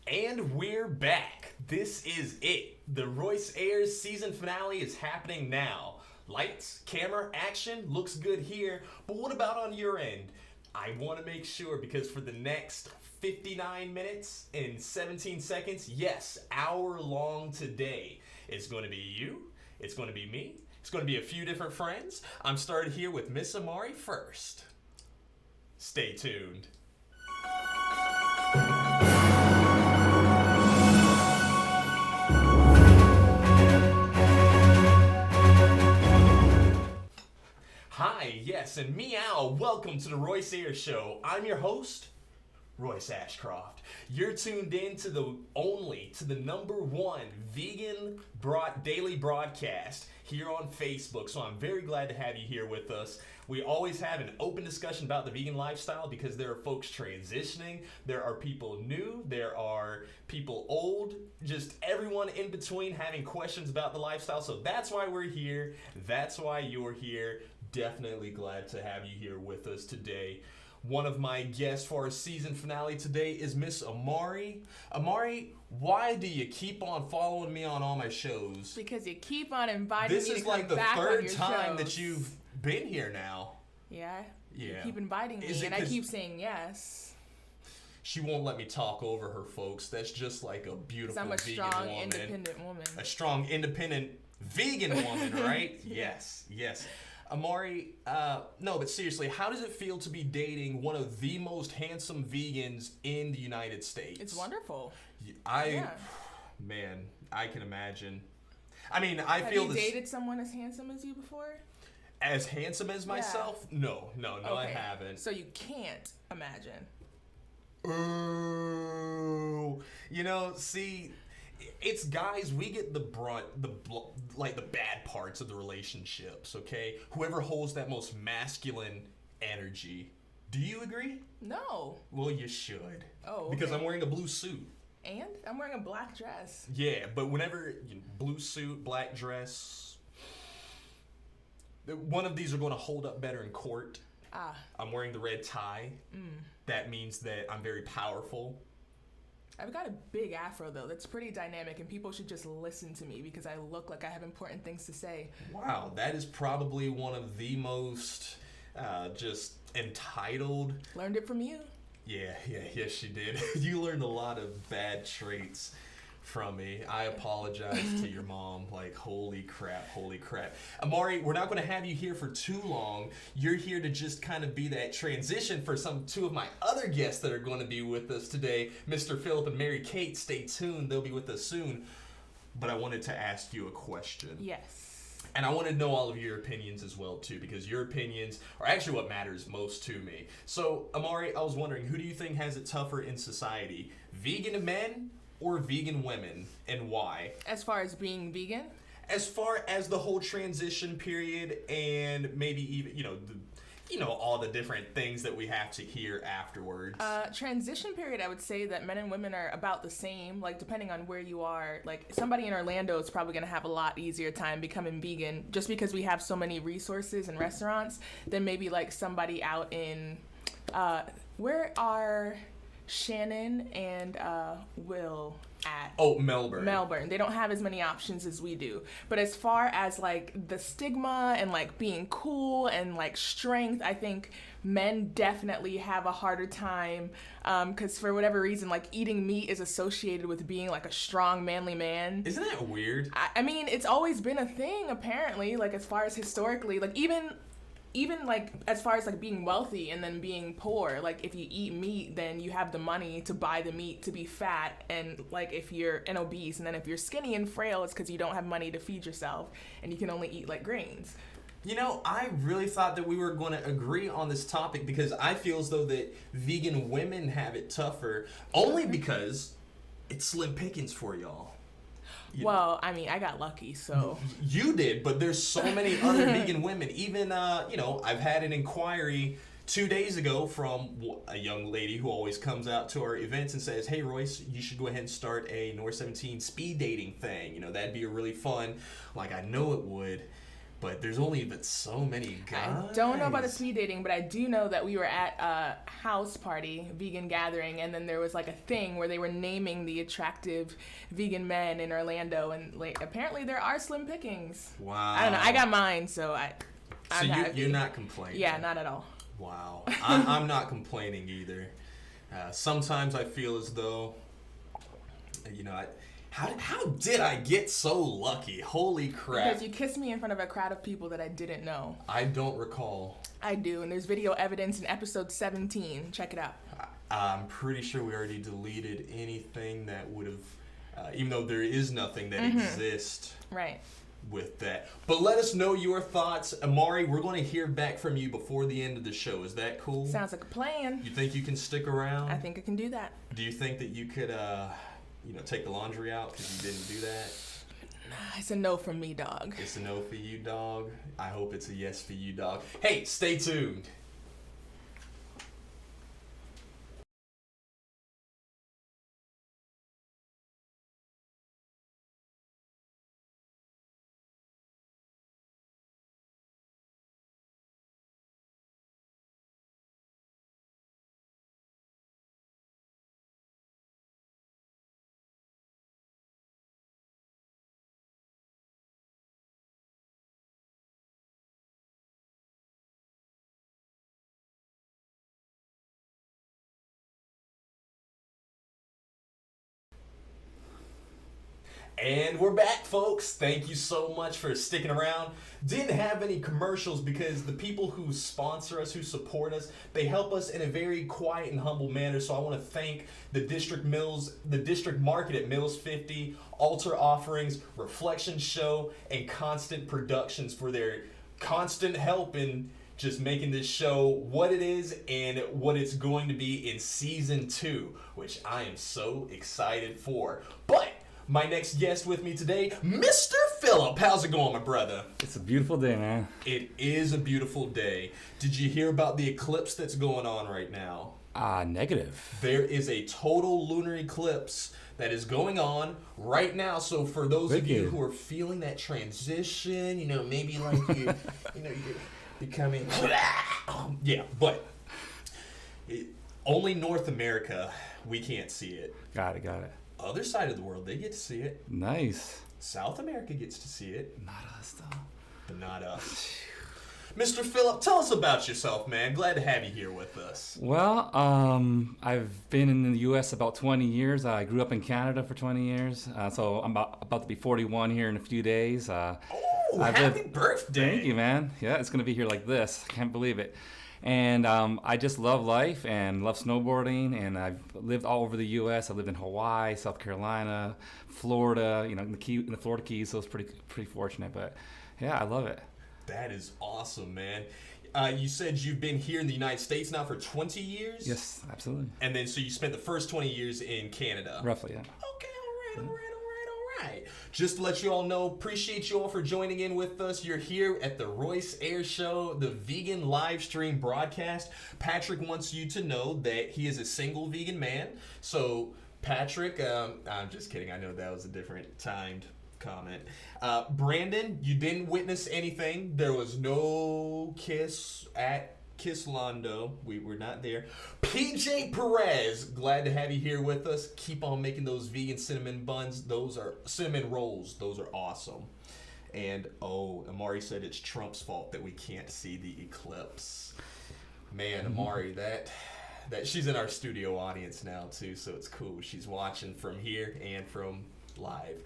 And we're back. This is it. The Royce Airs season finale is happening now. Lights, camera, action, looks good here. But what about on your end? I want to make sure because for the next 59 minutes and 17 seconds, yes, hour long today, it's going to be you, it's going to be me, it's going to be a few different friends. I'm started here with Miss Imari first. Stay tuned. Hi, yes, and meow, welcome to the Royce Airs Show. I'm your host, Royce Ashcroft. You're tuned in to the number one vegan daily broadcast here on Facebook, so I'm very glad to have you here with us. We always have an open discussion about the vegan lifestyle because there are folks transitioning, there are people new, there are people old, just everyone in between having questions about the lifestyle, so that's why we're here, that's why you're here. Definitely glad to have you here with us today. One of my guests for our season finale today is Miss Imari. Imari, why do you keep on following me on all my shows? Because you keep on inviting me to come back on your shows. This is like the third time that you've been here now. Yeah? Yeah. You keep inviting me, and I keep saying yes. She won't let me talk over her, folks. That's just like a beautiful vegan woman. I'm a strong, independent woman. A strong, independent vegan woman, right? Yes. Imari, no, but seriously, how does it feel to be dating one of the most handsome vegans in the United States? It's wonderful. Man, I can imagine. I mean, I feel this. Have you dated someone as handsome as you before? As handsome as myself? Yeah. No, okay. I haven't. So you can't imagine. Ooh. See, it's guys, we get the bad parts of the relationships, okay? Whoever holds that most masculine energy. Do you agree? No. Well, you should. Oh, okay. Because I'm wearing a blue suit. And? I'm wearing a black dress. Yeah, but whenever, blue suit, black dress, one of these are going to hold up better in court. I'm wearing the red tie. That means that I'm very powerful. I've got a big afro, though. That's pretty dynamic, and people should just listen to me because I look like I have important things to say. Wow, that is probably one of the most just entitled... Learned it from you. Yes, you did. You learned a lot of bad traits from me. I apologize to your mom. Like, holy crap. Imari, we're not going to have you here for too long. You're here to just kind of be that transition for two of my other guests that are going to be with us today. Mr. Philip and Marikate, stay tuned. They'll be with us soon. But I wanted to ask you a question. Yes. And I want to know all of your opinions as well, too, because your opinions are actually what matters most to me. So, Imari, I was wondering, who do you think has it tougher in society? Vegan men or vegan women, and why? As far as being vegan? As far as the whole transition period and maybe even, all the different things that we have to hear afterwards. Transition period, I would say that men and women are about the same, like depending on where you are. Like somebody in Orlando is probably going to have a lot easier time becoming vegan just because we have so many resources and restaurants than maybe like somebody out in, where are Shannon and Will at? Oh, Melbourne. They don't have as many options as we do. But as far as like the stigma and like being cool and like strength, I think men definitely have a harder time because for whatever reason, like eating meat is associated with being like a strong, manly man. Isn't that weird? I mean, it's always been a thing apparently, like as far as historically, like even like as far as like being wealthy and then being poor, like if you eat meat then you have the money to buy the meat to be fat, and like if you're an obese, and then if you're skinny and frail it's because you don't have money to feed yourself and you can only eat like grains. I really thought that we were going to agree on this topic because I feel as though that vegan women have it tougher only because it's slim pickings for y'all. Well, I mean, I got lucky, so... You did, but there's so many other vegan women. Even, I've had an inquiry 2 days ago from a young lady who always comes out to our events and says, hey, Royce, you should go ahead and start a North 17 speed dating thing. That'd be really fun. Like, I know it would. But there's only been so many guys. I don't know about the speed dating, but I do know that we were at a house party, vegan gathering, and then there was like a thing where they were naming the attractive vegan men in Orlando, and like apparently there are slim pickings. Wow. I don't know. I got mine, so I'm happy. You're not complaining. Yeah, not at all. Wow. I'm not complaining either. Sometimes I feel as though, how did I get so lucky? Holy crap. Because you kissed me in front of a crowd of people that I didn't know. I don't recall. I do, and there's video evidence in episode 17. Check it out. I'm pretty sure we already deleted anything that would have, even though there is nothing that exists. Right. With that. But let us know your thoughts. Imari, we're going to hear back from you before the end of the show. Is that cool? Sounds like a plan. You think you can stick around? I think I can do that. Do you think that you could, take the laundry out because you didn't do that? It's a no from me, dog. It's a no for you, dog. I hope it's a yes for you, dog. Hey, stay tuned. And we're back, folks. Thank you so much for sticking around. Didn't have any commercials because the people who sponsor us, who support us, they help us in a very quiet and humble manner. So I want to thank the district market at Mills 50, Altar Offerings, Reflection Show, and Constant Productions for their constant help in just making this show what it is and what it's going to be in season 2, which I am so excited for. But my next guest with me today, Mr. Philip. How's it going, my brother? It's a beautiful day, man. It is a beautiful day. Did you hear about the eclipse that's going on right now? Negative. There is a total lunar eclipse that is going on right now. So for those of you who are feeling that transition, maybe like you're becoming, yeah, but only North America, we can't see it. Got it. Other side of the world, they get to see it. Nice. South America gets to see it. Not us, though. But not us. Mr. Philip, tell us about yourself, man. Glad to have you here with us. Well, I've been in the U.S. about 20 years. I grew up in Canada for 20 years. So I'm about to be 41 here in a few days. Happy birthday. Thank you, man. Yeah, it's going to be here like this. I can't believe it. And I just love life and love snowboarding, and I've lived all over the U.S. I lived in Hawaii, South Carolina, Florida, in the Florida Keys, so it's pretty fortunate. But yeah, I love it. That is awesome, man. You said you've been here in the United States now for 20 years? Yes, absolutely. And then so you spent the first 20 years in Canada? Roughly, yeah. Okay, all right. Just to let you all know, appreciate you all for joining in with us. You're here at the Royce Airs Show, the vegan live stream broadcast. Patrick wants you to know that he is a single vegan man. So, Patrick, I'm just kidding. I know that was a different timed comment. Brandon, you didn't witness anything. There was no kiss at Kisslando. We were not there. PJ Perez, glad to have you here with us. Keep on making those vegan cinnamon buns. Those are cinnamon rolls. Those are awesome. And Imari said it's Trump's fault that we can't see the eclipse. Man, Imari, that she's in our studio audience now too, so it's cool. She's watching from here and from live.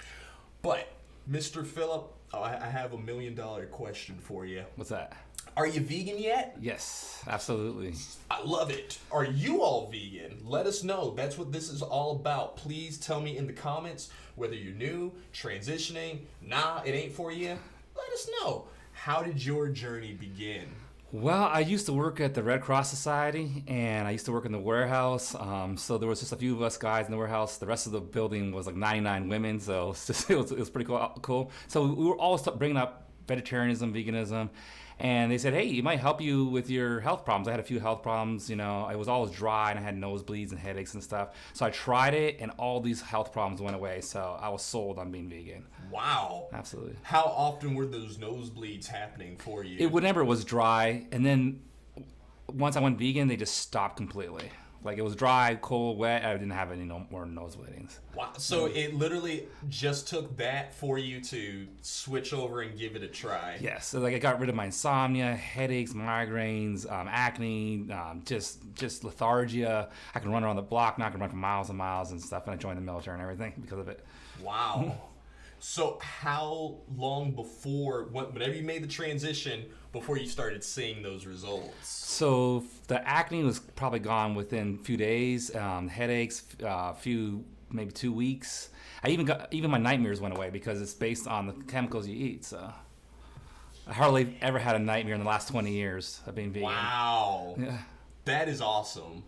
But Mr. Philip, I have $1 million question for you. What's that? Are you vegan yet? Yes, absolutely. I love it. Are you all vegan? Let us know. That's what this is all about. Please tell me in the comments whether you're new, transitioning, nah, it ain't for you. Let us know. How did your journey begin? Well, I used to work at the Red Cross Society, and I used to work in the warehouse. So there was just a few of us guys in the warehouse. The rest of the building was like 99 women, so it was pretty cool. So we were always bringing up vegetarianism, veganism. And they said, hey, it might help you with your health problems. I had a few health problems. I was always dry and I had nosebleeds and headaches and stuff. So I tried it and all these health problems went away. So I was sold on being vegan. Wow. Absolutely. How often were those nosebleeds happening for you? Whenever it was dry. And then once I went vegan, they just stopped completely. Like it was dry, cold, wet. I didn't have any more nosebleedings. Wow. So it literally just took that for you to switch over and give it a try. Yes. So I got rid of my insomnia, headaches, migraines, acne, just lethargia. I can run around the block, now I can run for miles and miles and stuff. And I joined the military and everything because of it. Wow. So how long before, whenever you made the transition, before you started seeing those results? So the acne was probably gone within a few days. Headaches, maybe 2 weeks. Even my nightmares went away because it's based on the chemicals you eat. So I hardly ever had a nightmare in the last 20 years of being vegan. Wow. Yeah. That is awesome.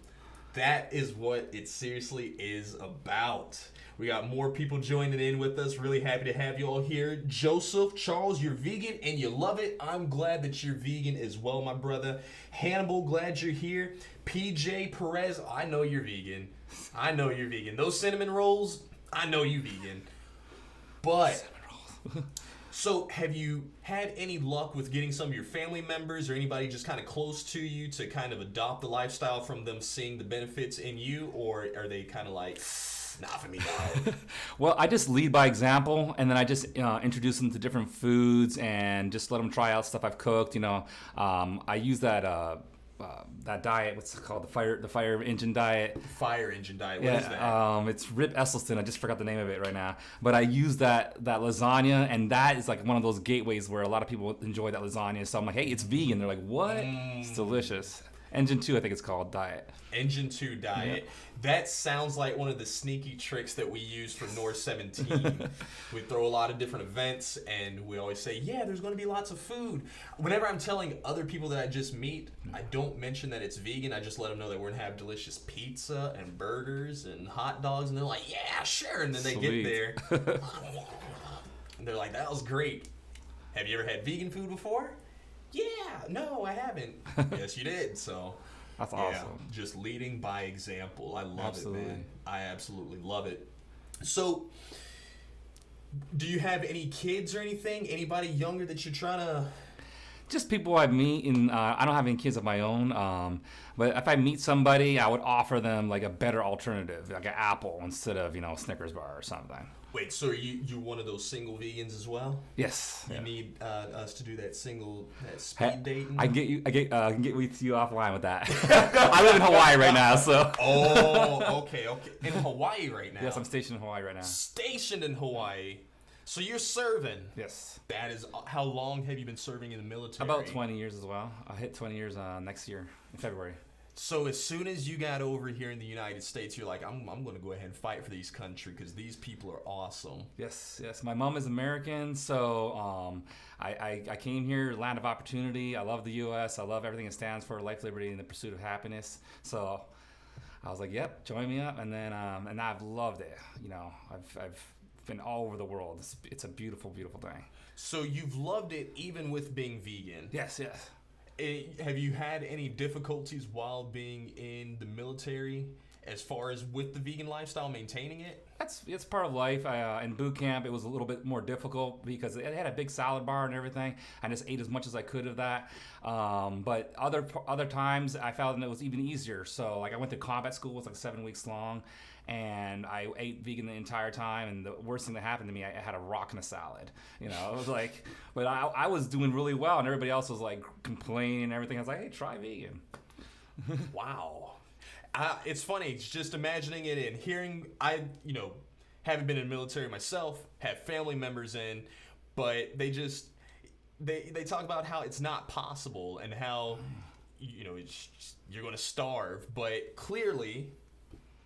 That is what it seriously is about. We got more people joining in with us. Really happy to have you all here. Joseph, Charles, you're vegan and you love it. I'm glad that you're vegan as well, my brother. Hannibal, glad you're here. PJ Perez, I know you're vegan. I know you're vegan. Those cinnamon rolls, I know you vegan. But, so have you had any luck with getting some of your family members or anybody just kind of close to you to kind of adopt the lifestyle from them seeing the benefits in you? Or are they kind of like... not for me, dog. Well, I just lead by example, and then I just introduce them to different foods and just let them try out stuff I've cooked. I use that diet. What's it called? The fire engine diet. Fire engine diet. What is that? It's Rip Esselstyn. I just forgot the name of it right now. But I use that lasagna, and that is like one of those gateways where a lot of people enjoy that lasagna. So I'm like, hey, it's vegan. They're like, what? It's delicious. Engine 2, I think it's called, diet. Engine 2 diet. Yep. That sounds like one of the sneaky tricks that we use for North 17. We throw a lot of different events, and we always say, yeah, there's going to be lots of food. Whenever I'm telling other people that I just meet, I don't mention that it's vegan. I just let them know that we're going to have delicious pizza and burgers and hot dogs, and they're like, yeah, sure. And then they get there, and they're like, that was great. Have you ever had vegan food before? Yeah, no, I haven't. Yes, you did. So that's awesome. Just leading by example. I love Absolutely. it, man. I absolutely love it. So, do you have any kids or anything? Anybody younger that you're trying to... Just people I meet, and I don't have any kids of my own. But if I meet somebody, I would offer them like a better alternative, like an apple instead of Snickers bar or something. Wait, so are you one of those single vegans as well? Yes. You need us to do that speed dating? I can get with you offline with that. I live in Hawaii right now, so. Oh, okay. In Hawaii right now? Yes, I'm stationed in Hawaii right now. Stationed in Hawaii. So you're serving? Yes. That is, how long have you been serving in the military? About 20 years as well. I'll hit 20 years next year in February. So as soon as you got over here in the United States, you're like, I'm going to go ahead and fight for these country because these people are awesome. Yes. My mom is American, so I came here, land of opportunity. I love the U.S. I love everything it stands for, life, liberty, and the pursuit of happiness. So I was like, yep, join me up, and then and I've loved it. I've been all over the world. It's a beautiful, beautiful thing. So you've loved it even with being vegan? Yes. Have you had any difficulties while being in the military as far as with the vegan lifestyle, maintaining it? It's part of life. In boot camp, it was a little bit more difficult because it had a big salad bar and everything. I just ate as much as I could of that. But other times, I felt it was even easier. So, like, I went to combat school. It was like 7 weeks long. And I ate vegan the entire time, and the worst thing that happened to me, I had a rock in a salad. It was like, but I was doing really well, and everybody else was like complaining and everything. I was like, hey, try vegan. Wow. It's funny, it's just imagining it and hearing, haven't been in the military myself, have family members in, but they talk about how it's not possible and how, you're going to starve, but clearly...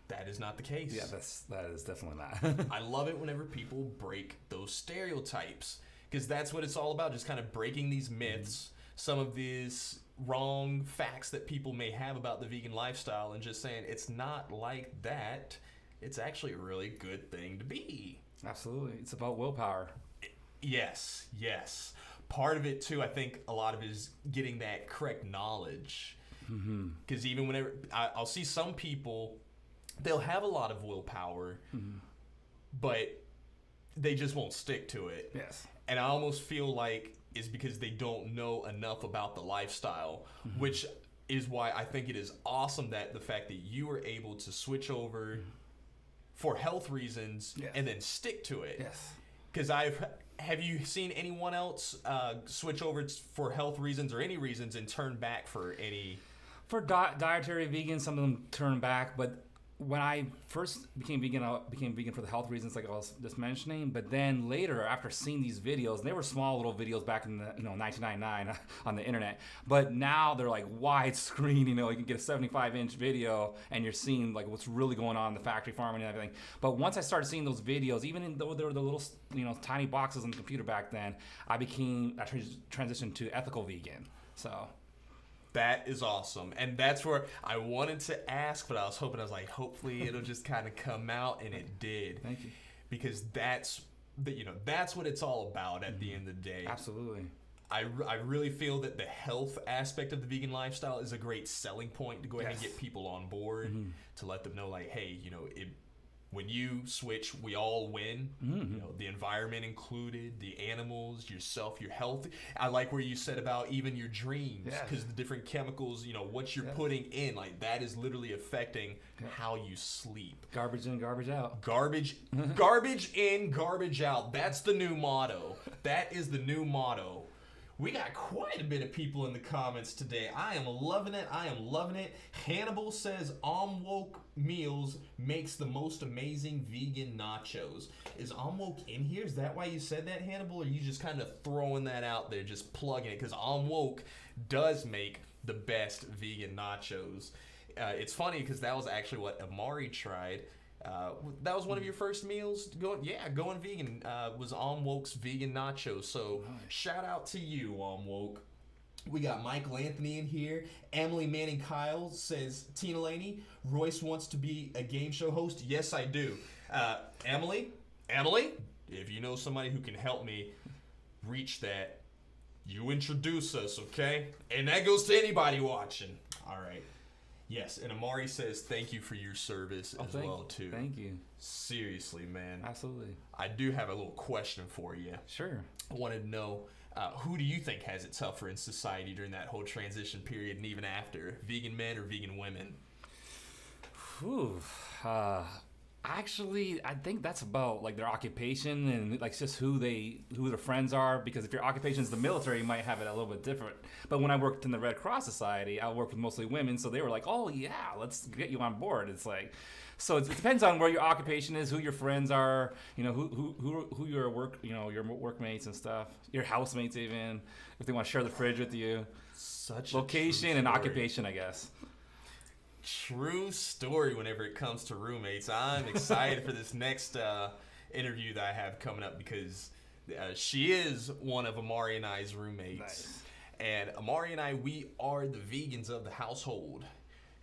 that is not the case. Yeah, that is definitely not. I love it whenever people break those stereotypes because that's what it's all about, just kind of breaking these myths, some of these wrong facts that people may have about the vegan lifestyle and just saying it's not like that. It's actually a really good thing to be. Absolutely. It's about willpower. Yes. part of it too, I think a lot of it is getting that correct knowledge. Because even whenever I'll see some people, they'll have a lot of willpower, but they just won't stick to it. Yes. And I almost feel like it's because they don't know enough about the lifestyle, which is why I think it is awesome that the fact that you were able to switch over for health reasons and then stick to it. Yes. Because have you seen anyone else switch over for health reasons or any reasons and turn back for any? For dietary vegan, some of them turn back, but when I first became vegan, I became vegan for the health reasons like I was just mentioning. But then later, after seeing these videos, and they were small little videos back in the 1999 on the internet. But now they're like widescreen. You can get a 75-inch video, and you're seeing like what's really going on in the factory farming and everything. But once I started seeing those videos, even though they were the little tiny boxes on the computer back then, I transitioned to ethical vegan. So. That is awesome. And that's where I wanted to ask, but I was like, hopefully it'll just kind of come out, and it did. Thank you. Because that's what it's all about at the end of the day. Absolutely. I really feel that the health aspect of the vegan lifestyle is a great selling point to go ahead and get people on board, to let them know like, hey, when you switch, we all win. The environment included, the animals, yourself, your health. I like where you said about even your dreams, because the different chemicals, what you're putting in, like that is literally affecting how you sleep. Garbage in, garbage out. Garbage in, garbage out. That's the new motto. That is the new motto. We got quite a bit of people in the comments today. I am loving it. Hannibal says Woke Meals makes the most amazing vegan nachos. Is Woke in here? Is that why you said that, Hannibal? Or are you just kind of throwing that out there, just plugging it? Because Woke does make the best vegan nachos. It's funny because that was actually what Imari tried. That was one of your first meals going vegan, was Woke's vegan nachos. So shout out to you, Woke. We got Michael Anthony in here. Emily Manning Kyle says, Tina Laney, Royce wants to be a game show host. Yes, I do. Emily, if you know somebody who can help me reach that, you introduce us, okay? And that goes to anybody watching. All right. Yes, and Imari says thank you for your service as well, too. Thank you. Seriously, man. Absolutely. I do have a little question for you. Sure. I wanted to know, who do you think has it tougher in society during that whole transition period and even after? Vegan men or vegan women? Actually, I think that's about like their occupation and like just who their friends are. Because if your occupation is the military, you might have it a little bit different. But when I worked in the Red Cross Society, I worked with mostly women, so they were like, "Oh yeah, let's get you on board." It's like, so it depends on where your occupation is, who your friends are, who your your workmates and stuff, your housemates even, if they want to share the fridge with you. Such location and occupation, I guess. True story whenever it comes to roommates. I'm excited for this next interview that I have coming up because she is one of Imari and I's roommates. Nice. And Imari and I, we are the vegans of the household.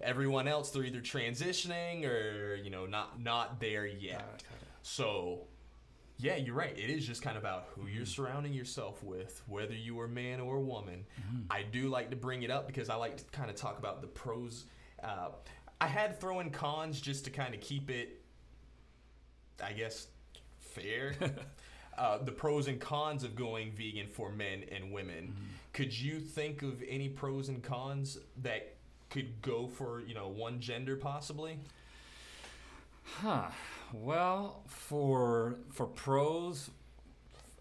Everyone else, they're either transitioning or, not there yet. So, yeah, you're right. It is just kind of about who you're surrounding yourself with, whether you are man or woman. I do like to bring it up because I like to kind of talk about the pros. I had to throw in cons just to kind of keep it, I guess, fair. The pros and cons of going vegan for men and women. Could you think of any pros and cons that could go for, one gender possibly? Well, for pros,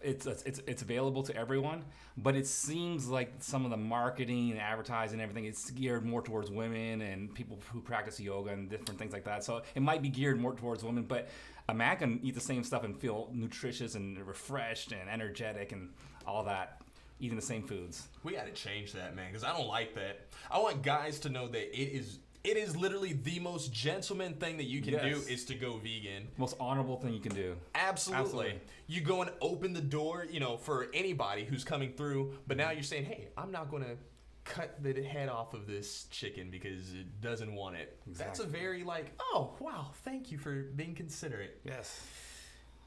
it's available to everyone, but it seems like some of the marketing and advertising and everything is geared more towards women and people who practice yoga and different things like that. So it might be geared more towards women, but a man can eat the same stuff and feel nutritious and refreshed and energetic and all that, eating the same foods. We got to change that, man, because I don't like that. I want guys to know that it is literally the most gentleman thing that you can do is to go vegan. Most honorable thing you can do. Absolutely. You go and open the door, for anybody who's coming through, but now you're saying, hey, I'm not going to cut the head off of this chicken because it doesn't want it. Exactly. That's a very oh, wow, thank you for being considerate. Yes.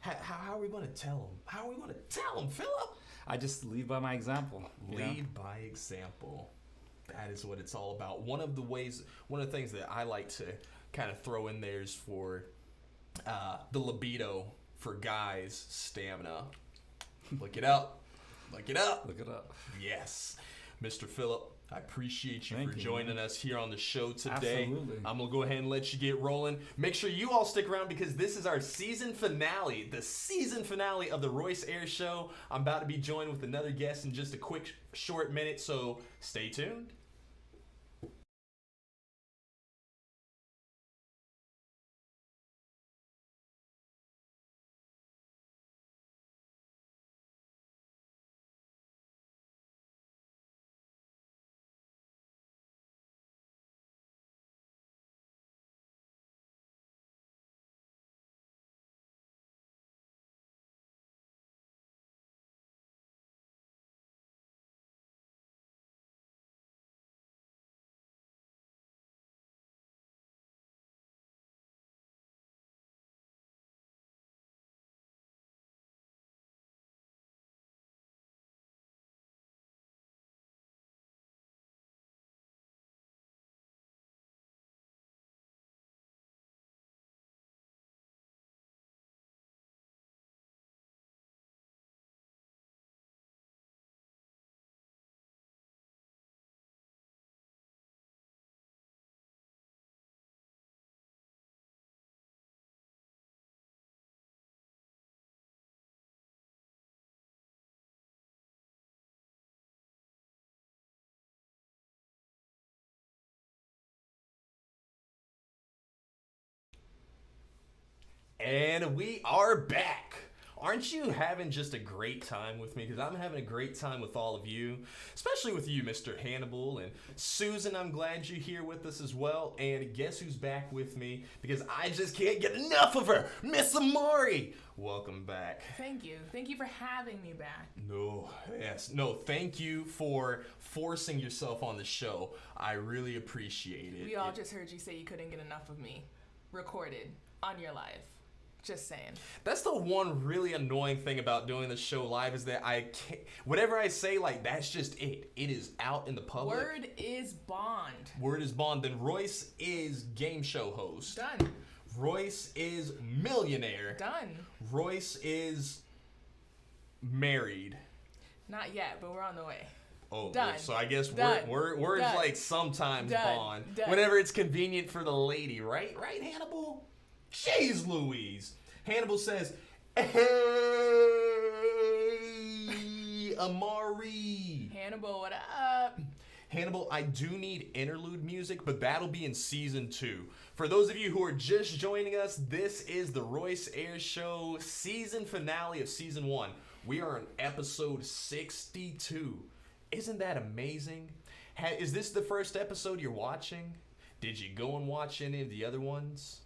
How are we going to tell them? How are we going to tell them, Philip? I just lead by my example. Lead by example. That is what it's all about. One of the things that I like to kind of throw in there is for the libido for guys, stamina. Look it up. Look it up. Look it up. Yes. Mr. Philip, I appreciate you Thank for you, joining us here on the show today. Absolutely. I'm going to go ahead and let you get rolling. Make sure you all stick around because this is our season finale, the season finale of the Royce Airs Show. I'm about to be joined with another guest in just a quick, short minute, so stay tuned. And we are back. Aren't you having just a great time with me? Because I'm having a great time with all of you, especially with you, Mr. Hannibal. And Susan, I'm glad you're here with us as well. And guess who's back with me? Because I just can't get enough of her, Miss Imari. Welcome back. Thank you. Thank you for having me back. No, thank you for forcing yourself on the show. I really appreciate it. We all just heard you say you couldn't get enough of me. Recorded on your live. Just saying. That's the one really annoying thing about doing the show live is that I can't, whatever I say, like, that's just it. It is out in the public. Word is bond. Word is bond. Then Royce is game show host. Done. Royce is millionaire. Done. Royce is married. Not yet, but we're on the way. Oh, Done. so I guess Done. words Done. like sometimes Done. bond. Done. Whenever it's convenient for the lady, right? Right, Hannibal? Jeez Louise. Hannibal says, hey, Imari. Hannibal, what up? Hannibal, I do need interlude music, but that'll be in season 2. For those of you who are just joining us, this is the Royce Airs Show season finale of season 1. We are on episode 62. Isn't that amazing? Is this the first episode you're watching? Did you go and watch any of the other ones?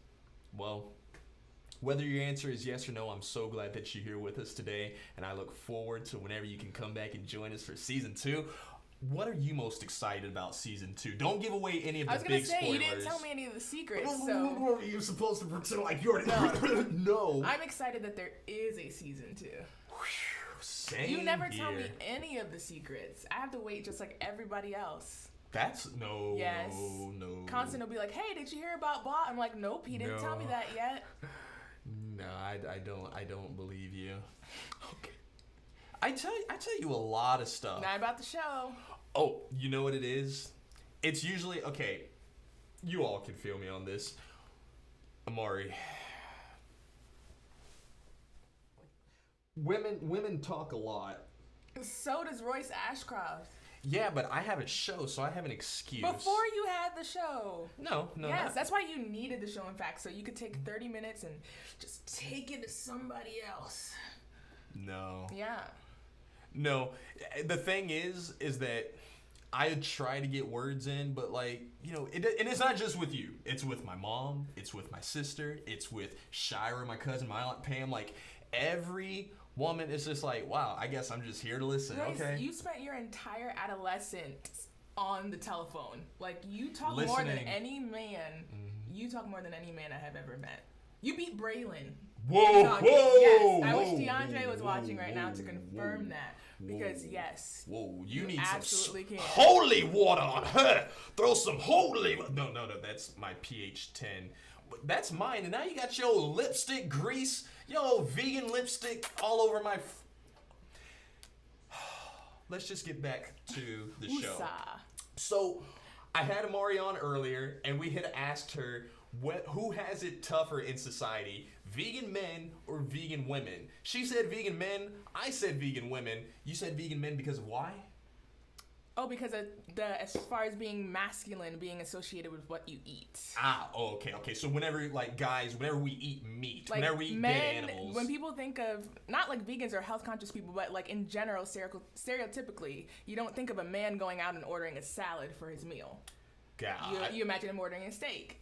Well, whether your answer is yes or no, I'm so glad that you're here with us today, and I look forward to whenever you can come back and join us for season 2. What are you most excited about season 2? Don't give away any of the big spoilers. I was gonna say, you didn't tell me any of the secrets, so... What were you supposed to pretend like you already... No. I'm excited that there is a season 2. Same You never here. tell me any of the secrets. I have to wait just like everybody else. That's no. Yes. No. Constant will be like, "Hey, did you hear about blah?" I'm like, "Nope, he didn't tell me that yet." No, I don't believe you. Okay. I tell you a lot of stuff. Not about the show. Oh, you know what it is? It's usually okay. You all can feel me on this. Imari. Women talk a lot. So does Royce Ashcroft. Yeah, but I have a show, so I have an excuse. Before you had the show. No. Yes, that's why you needed the show, in fact, so you could take 30 minutes and just take it to somebody else. No. Yeah. No. The thing is that I try to get words in, but like, you know, and it's not just with you. It's with my mom. It's with my sister. It's with Shira, my cousin, my aunt Pam. Like, every woman is just like, wow, I guess I'm just here to listen. Royce, okay. You spent your entire adolescence on the telephone. Like, you talk more than any man. Mm-hmm. You talk more than any man I have ever met. You beat Braylon. Whoa, Talking. whoa! Yes, I wish whoa, DeAndre was whoa, watching right now to whoa, confirm whoa, that. Because yes, Whoa, you you need absolutely some can. holy water on her. Throw some holy. No, that's my pH 10. That's mine. And now you got your lipstick grease, your vegan lipstick all over my. Let's just get back to the show. So, I had Imari on earlier, and we had asked her who has it tougher in society, vegan men or vegan women? She said vegan men. I said vegan women. You said vegan men because of why? Oh, because of as far as being masculine, being associated with what you eat. Okay. So whenever we eat meat, Like whenever we eat dead animals. When people think of, not like vegans or health conscious people, but like in general, stereotypically, you don't think of a man going out and ordering a salad for his meal. God. You imagine him ordering a steak.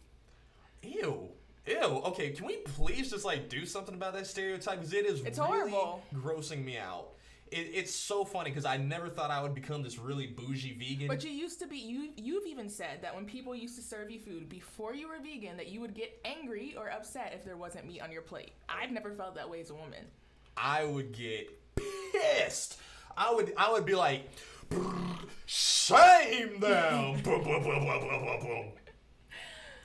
Ew. Okay, can we please just like do something about that stereotype? Because it's really horrible. Grossing me out. It's so funny because I never thought I would become this really bougie vegan. But you used to be, you've even said that when people used to serve you food before you were vegan, that you would get angry or upset if there wasn't meat on your plate. I've never felt that way as a woman. I would get pissed. I would be like, shame them. Boom, boom, boom, boom, boom, boom, boom.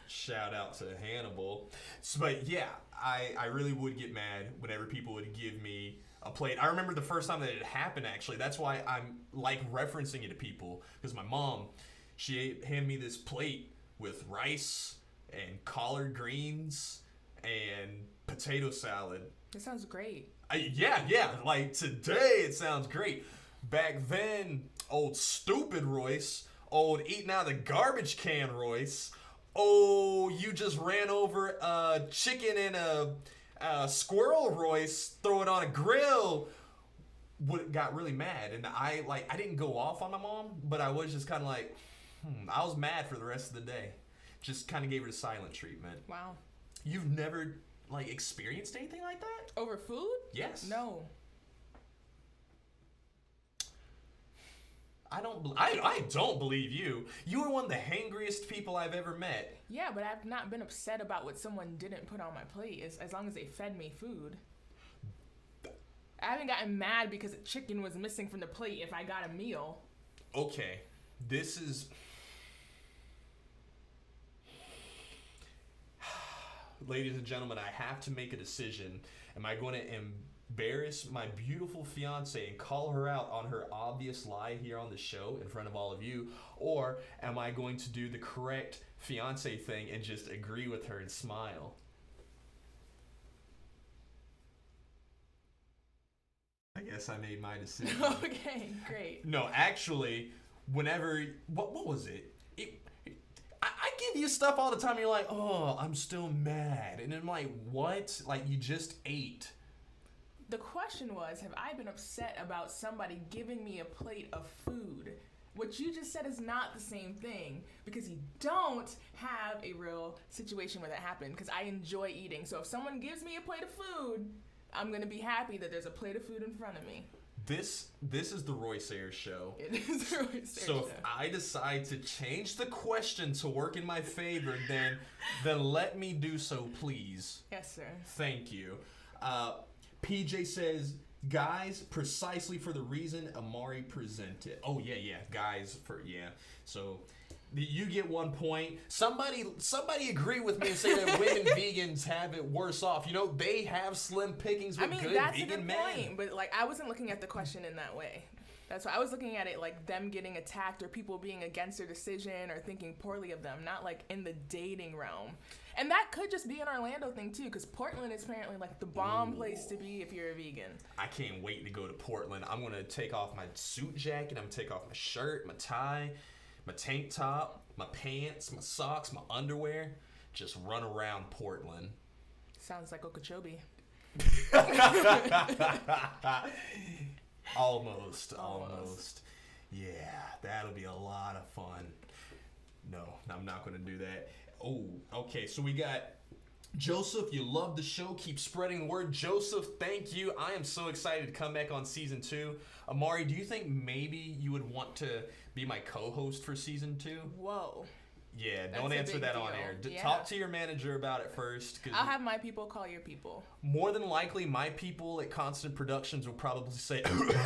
Shout out to Hannibal. But yeah, I really would get mad whenever people would give me a plate. I remember the first time that it happened, actually. That's why I'm like referencing it to people. Because my mom, she handed me this plate with rice and collard greens and potato salad. It sounds great. Yeah. Like today it sounds great. Back then, old stupid Royce, old eating out of the garbage can Royce, oh, you just ran over a chicken and a squirrel Royce, throw it on a grill, got really mad. And I didn't go off on my mom, but I was just kind of like, I was mad for the rest of the day. Just kind of gave her the silent treatment. Wow. You've never like experienced anything like that? Over food? Yes. No. I don't believe you. You are one of the hangriest people I've ever met. Yeah, but I've not been upset about what someone didn't put on my plate as long as they fed me food. I haven't gotten mad because a chicken was missing from the plate if I got a meal. Okay, this is... Ladies and gentlemen, I have to make a decision. Am I going to embarrass my beautiful fiance and call her out on her obvious lie here on the show in front of all of you? Or am I going to do the correct fiance thing and just agree with her and smile? I guess I made my decision. Okay, great. No, actually, whenever... What was it? I give you stuff all the time and you're like, oh, I'm still mad. And I'm like, what? Like, you just ate. The question was, have I been upset about somebody giving me a plate of food? What you just said is not the same thing because you don't have a real situation where that happened because I enjoy eating. So if someone gives me a plate of food, I'm going to be happy that there's a plate of food in front of me. This is the Royce Airs Show. It is the Royce Airs Show. So if I decide to change the question to work in my favor, then let me do so, please. Yes, sir. Thank you. PJ says, guys, precisely for the reason Imari presented. Oh, yeah, guys, So you get 1 point. Somebody agree with me and say that women vegans have it worse off. You know, they have slim pickings with good that's vegan a good men. point, but like I wasn't looking at the question in that way. That's why I was looking at it like them getting attacked or people being against their decision or thinking poorly of them, not like in the dating realm. And that could just be an Orlando thing too, because Portland is apparently like the bomb place to be if you're a vegan. I can't wait to go to Portland. I'm going to take off my suit jacket. I'm going to take off my shirt, my tie, my tank top, my pants, my socks, my underwear. Just run around Portland. Sounds like Okeechobee. Almost. Yeah, that'll be a lot of fun. No, I'm not going to do that. Oh, okay, so we got Joseph. You love the show. Keep spreading the word. Joseph, thank you. I am so excited to come back on season 2. Imari, do you think maybe you would want to be my co-host for season 2? Whoa. Yeah, That's don't a answer big that on deal. air. Yeah. Talk to your manager about it first. I'll have my people call your people. More than likely, my people at Constant Productions will probably say,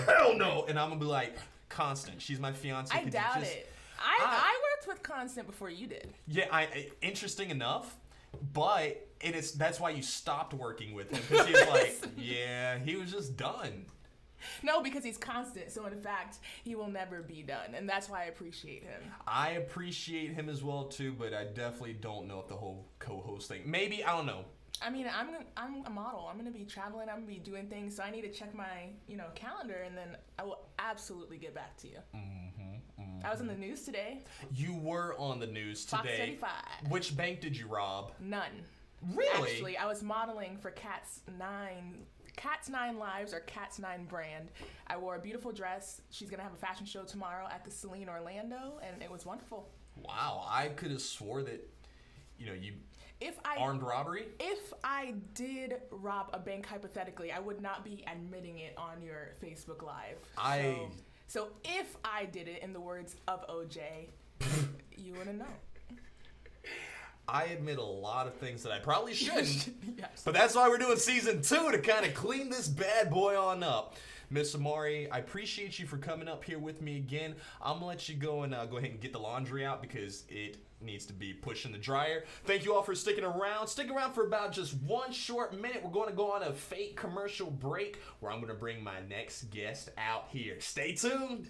hell no. And I'm going to be like, Constant, she's my fiance. I doubt it. I worked with Constant before you did. Yeah, interesting enough. But that's why you stopped working with him. Because he's like, yeah, he was just done. No, because he's constant. So in fact, he will never be done, and that's why I appreciate him. I appreciate him as well too, but I definitely don't know if the whole co-host thing. Maybe, I don't know. I mean, I'm a model. I'm gonna be traveling. I'm gonna be doing things. So I need to check my calendar, and then I will absolutely get back to you. I was in the news today. You were on the news today. Fox 35. Which bank did you rob? None. Really? Actually, I was modeling for Cat's 9 Lives or Cat's 9 brand. I wore a beautiful dress. She's gonna have a fashion show tomorrow at the Celine Orlando, and it was wonderful. Wow, I could have swore that, you armed robbery? If I did rob a bank hypothetically, I would not be admitting it on your Facebook Live. So if I did it, in the words of OJ, you wouldn't know. I admit a lot of things that I probably shouldn't. Yes. But that's why we're doing season 2, to kind of clean this bad boy on up. Miss Imari, I appreciate you for coming up here with me again. I'm going to let you go and go ahead and get the laundry out because it needs to be pushed in the dryer. Thank you all for sticking around. Stick around for about just one short minute. We're going to go on a fake commercial break where I'm going to bring my next guest out here. Stay tuned.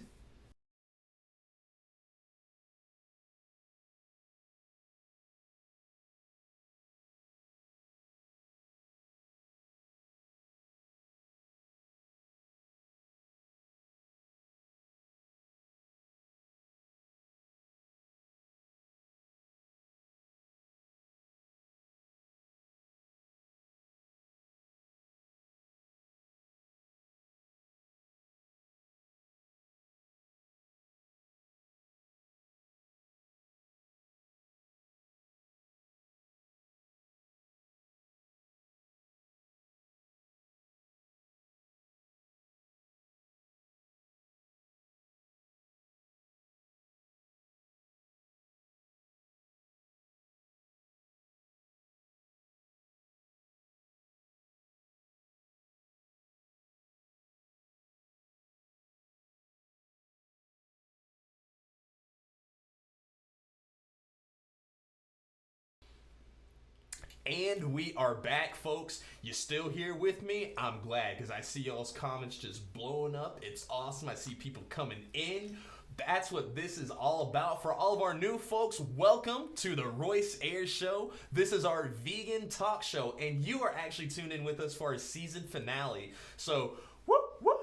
And we are back, folks. You still here with me? I'm glad, because I see y'all's comments just blowing up. It's awesome. I see people coming in. That's what this is all about. For all of our new folks, welcome to the Royce Airs Show. This is our vegan talk show, and you are actually tuned in with us for our season finale. So, whoop, whoop.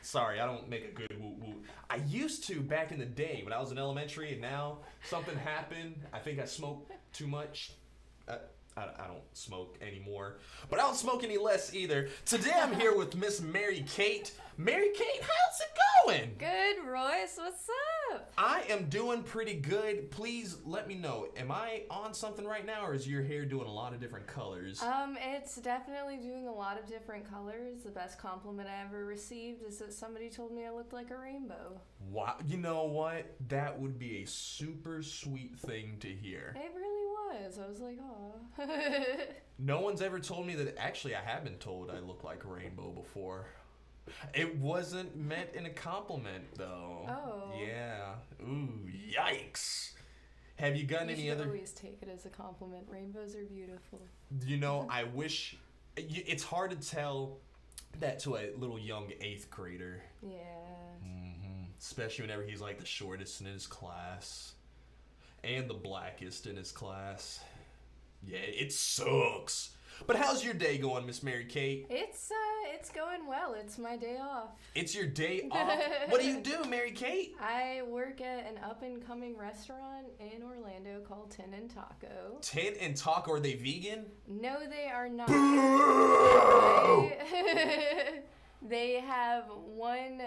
Sorry, I don't make a good whoop whoop. I used to back in the day when I was in elementary, and now something happened. I think I smoked too much. I don't smoke anymore, but I don't smoke any less either. Today I'm here with Miss Marikate. Marikate, how's it going? Good, Royce. What's up? I am doing pretty good. Please let me know. Am I on something right now, or is your hair doing a lot of different colors? It's definitely doing a lot of different colors. The best compliment I ever received is that somebody told me I looked like a rainbow. Wow. You know what? That would be a super sweet thing to hear. It really was. I was like, aw. No one's ever told me that. Actually, I have been told I look like a rainbow before. It wasn't meant in a compliment, though. Oh. Yeah. Ooh, yikes. Have you gotten any other... You should always take it as a compliment. Rainbows are beautiful. I wish... It's hard to tell that to a little young 8th grader. Yeah. Especially whenever he's like the shortest in his class. And the blackest in his class. Yeah, it sucks. But how's your day going, Miss Marikate? It's going well. It's my day off. It's your day off? What do you do, Marikate? I work at an up-and-coming restaurant in Orlando called Tin and Taco. Tin and Taco, are they vegan? No, they are not. They have one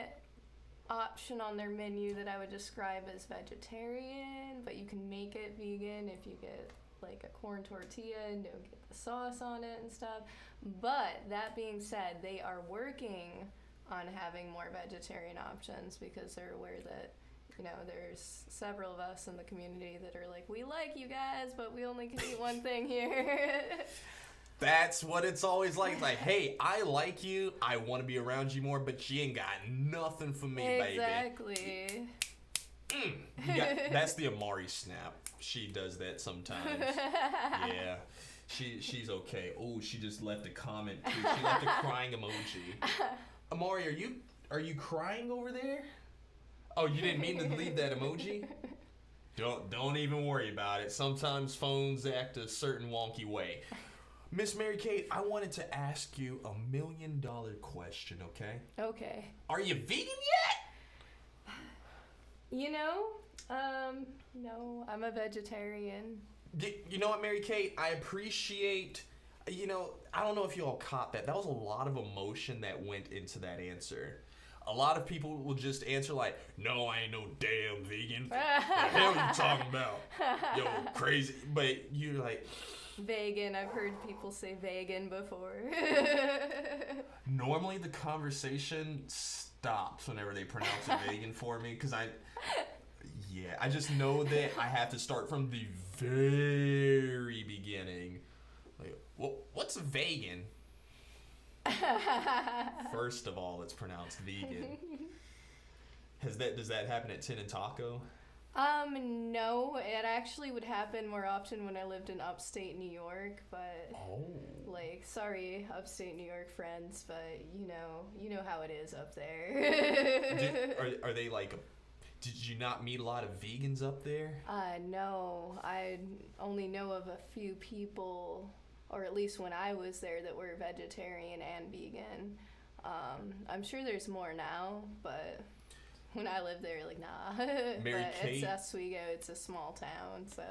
option on their menu that I would describe as vegetarian, but you can make it vegan if you get like a corn tortilla and don't get the sauce on it and stuff. But that being said, they are working on having more vegetarian options because they're aware that there's several of us in the community that are like, we like you guys, but we only can eat one thing here. That's what it's always like. It's like, hey, I like you. I want to be around you more, but you ain't got nothing for me, baby. Exactly. That's the Imari snap. She does that sometimes. Yeah. She's okay. Oh, she just left a comment too. She left a crying emoji. Imari, are you crying over there? Oh, you didn't mean to leave that emoji? Don't even worry about it. Sometimes phones act a certain wonky way. Miss Marikate, I wanted to ask you $1 million question, okay? Okay. Are you vegan yet? No, I'm a vegetarian. You know what, Marikate? I appreciate, I don't know if you all caught that. That was a lot of emotion that went into that answer. A lot of people will just answer like, no, I ain't no damn vegan. What the hell are you talking about? Yo, crazy. But you're like... Vegan. I've heard people say vegan before. Normally the conversation stops whenever they pronounce it vegan for me because I just know that I have to start from the very beginning. Like, what's vegan? First of all, it's pronounced vegan. Does that happen at Tin and Taco? No, it actually would happen more often when I lived in upstate New York, but sorry, upstate New York friends, but you know how it is up there. Are they like, did you not meet a lot of vegans up there? No, I only know of a few people, or at least when I was there, that were vegetarian and vegan. I'm sure there's more now, but when I lived there, like, nah. But it's Oswego, it's a small town, so.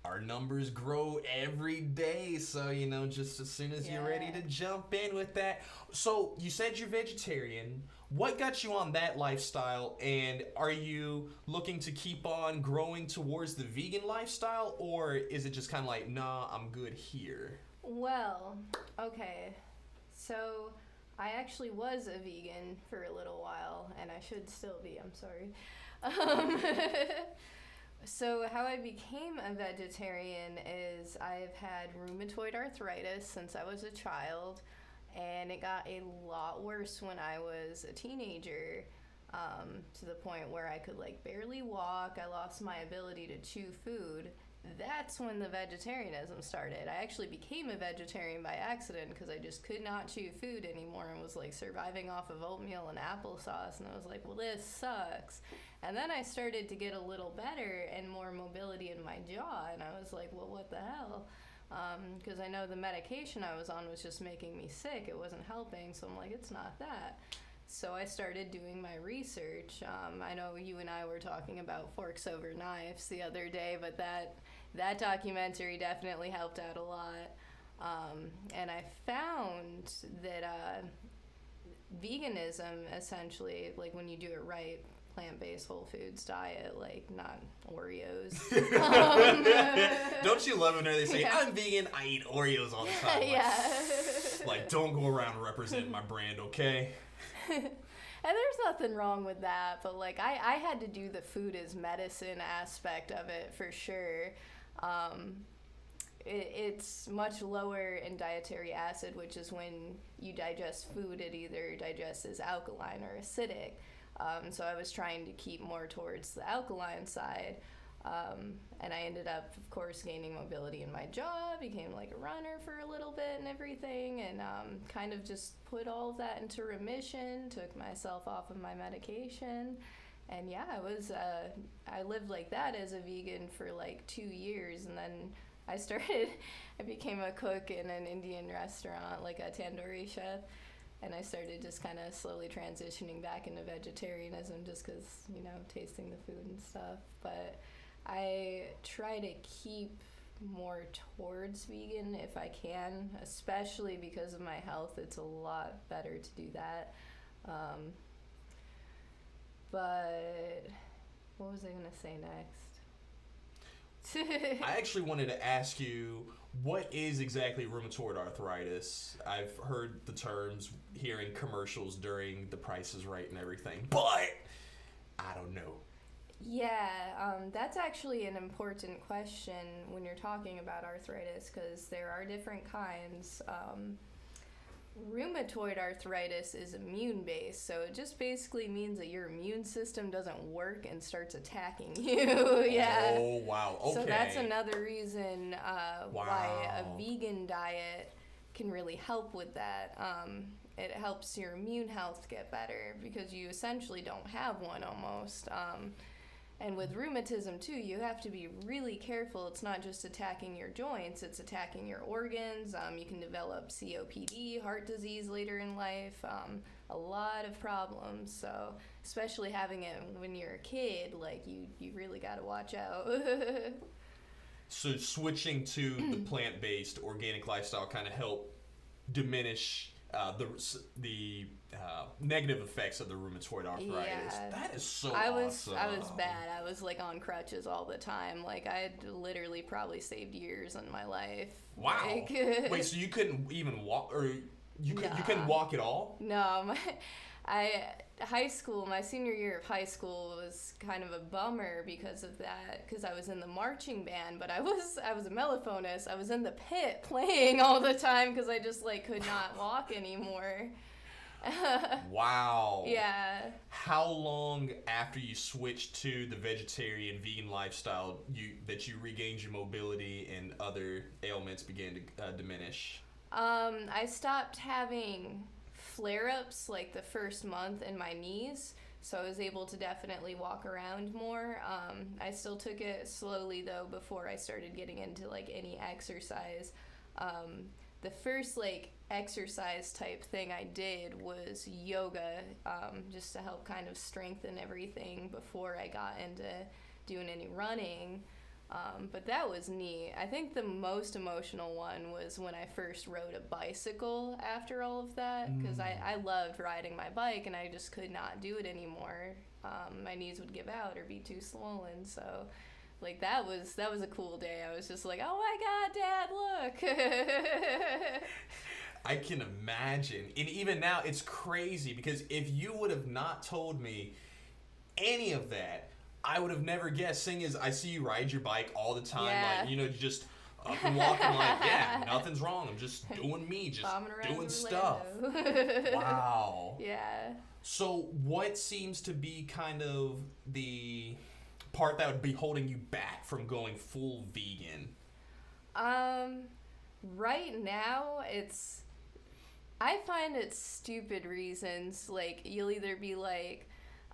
Our numbers grow every day, so, just as soon as you're ready to jump in with that. So, you said you're vegetarian. What got you on that lifestyle, and are you looking to keep on growing towards the vegan lifestyle, or is it just kind of like, nah, I'm good here? Well, okay, so I actually was a vegan for a little while, and I should still be, I'm sorry. So how I became a vegetarian is I've had rheumatoid arthritis since I was a child, and it got a lot worse when I was a teenager, to the point where I could barely walk. I lost my ability to chew food. That's when the vegetarianism started. I actually became a vegetarian by accident because I just could not chew food anymore and was surviving off of oatmeal and applesauce, and I was like, well, this sucks. And then I started to get a little better and more mobility in my jaw, and I was like, well, what the hell? Because I know the medication I was on was just making me sick. It wasn't helping, so I'm like, it's not that. So I started doing my research. I know you and I were talking about forks over knives the other day, but that documentary definitely helped out a lot. And I found that veganism, essentially, when you do it right, plant-based whole foods diet, not Oreos. Don't you love when they say, I'm vegan, I eat Oreos all the time? Don't go around representing my brand, okay? And there's nothing wrong with that, but I had to do the food as medicine aspect of it for sure. It's much lower in dietary acid, which is when you digest food, it either digests as alkaline or acidic. So I was trying to keep more towards the alkaline side. And I ended up, of course, gaining mobility in my jaw, became a runner for a little bit and everything, and kind of just put all of that into remission, took myself off of my medication, and I lived like that as a vegan for 2 years, and then I became a cook in an Indian restaurant, a tandoori chef, and I started just kind of slowly transitioning back into vegetarianism just because, tasting the food and stuff, but I try to keep more towards vegan if I can, especially because of my health. It's a lot better to do that. But what was I going to say next? I actually wanted to ask you, what is exactly rheumatoid arthritis? I've heard the terms, hearing commercials during The Price is Right and everything, but I don't know. Yeah, that's actually an important question when you're talking about arthritis, because there are different kinds. Rheumatoid arthritis is immune-based, so it just basically means that your immune system doesn't work and starts attacking you. Yeah. Oh, wow. Okay. So that's another reason why a Wow. vegan diet can really help with that. It helps your immune health get better because you essentially don't have one almost. And with rheumatism too, you have to be really careful. It's not just attacking your joints, it's attacking your organs. You can develop COPD, heart disease later in life, a lot of problems. So especially having it when you're a kid, like you really got to watch out. So switching to the plant-based organic lifestyle kind of help diminish the negative effects of the rheumatoid arthritis. Yeah. That is so I was awesome. bad. I was like on crutches all the time. Like I had literally probably saved years in my life. Wow. Like, Wait, so you couldn't even walk, or you Nah. couldn't walk at all? No, my senior year of high school was kind of a bummer because of that, because I was in the marching band, but I was a mellophonist. I was in the pit playing all the time because I just like could not walk anymore. Wow. Yeah. How long after you switched to the vegetarian vegan lifestyle that you regained your mobility and other ailments began to diminish? I stopped having flare-ups like the first month in my knees, so I was able to definitely walk around more. I still took it slowly though before I started getting into like any exercise. The first like exercise type thing I did was yoga, just to help kind of strengthen everything before I got into doing any running. But that was neat. I think the most emotional one was when I first rode a bicycle after all of that, because I loved riding my bike and I just could not do it anymore. My knees would give out or be too swollen, so like that was a cool day. I was just like, oh my God, Dad, look. I can imagine. And even now, it's crazy because if you would have not told me any of that, I would have never guessed. Seeing as I see you ride your bike all the time, Yeah. like, just up and walking, like, yeah, nothing's wrong. I'm just doing me, just Bombing around doing Orlando. stuff. Wow. Yeah. So what seems to be kind of the part that would be holding you back from going full vegan? Right now, I find it's stupid reasons. Like, you'll either be like,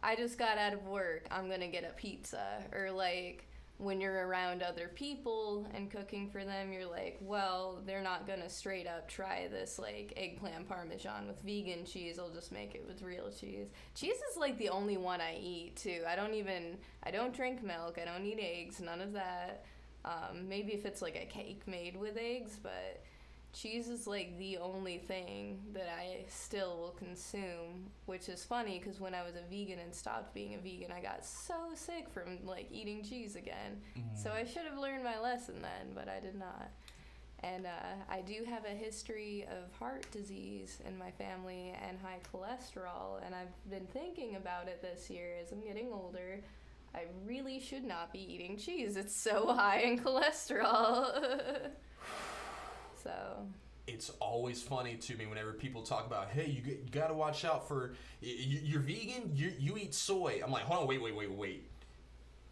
I just got out of work, I'm gonna get a pizza. Or like, when you're around other people and cooking for them, you're like, well, they're not gonna straight up try this like eggplant parmesan with vegan cheese, I'll just make it with real cheese. Cheese is like the only one I eat too. I don't drink milk, I don't eat eggs, none of that. Maybe if it's like a cake made with eggs, but cheese is like the only thing that I still will consume, which is funny because when I was a vegan and stopped being a vegan, I got so sick from like eating cheese again. So I should have learned my lesson then, but I did not. And I do have a history of heart disease in my family and high cholesterol, and I've been thinking about it this year as I'm getting older. I really should not be eating cheese. It's so high in cholesterol. So It's always funny to me whenever people talk about, hey, you got to watch out for, you're vegan, you eat soy. I'm like, hold on, wait.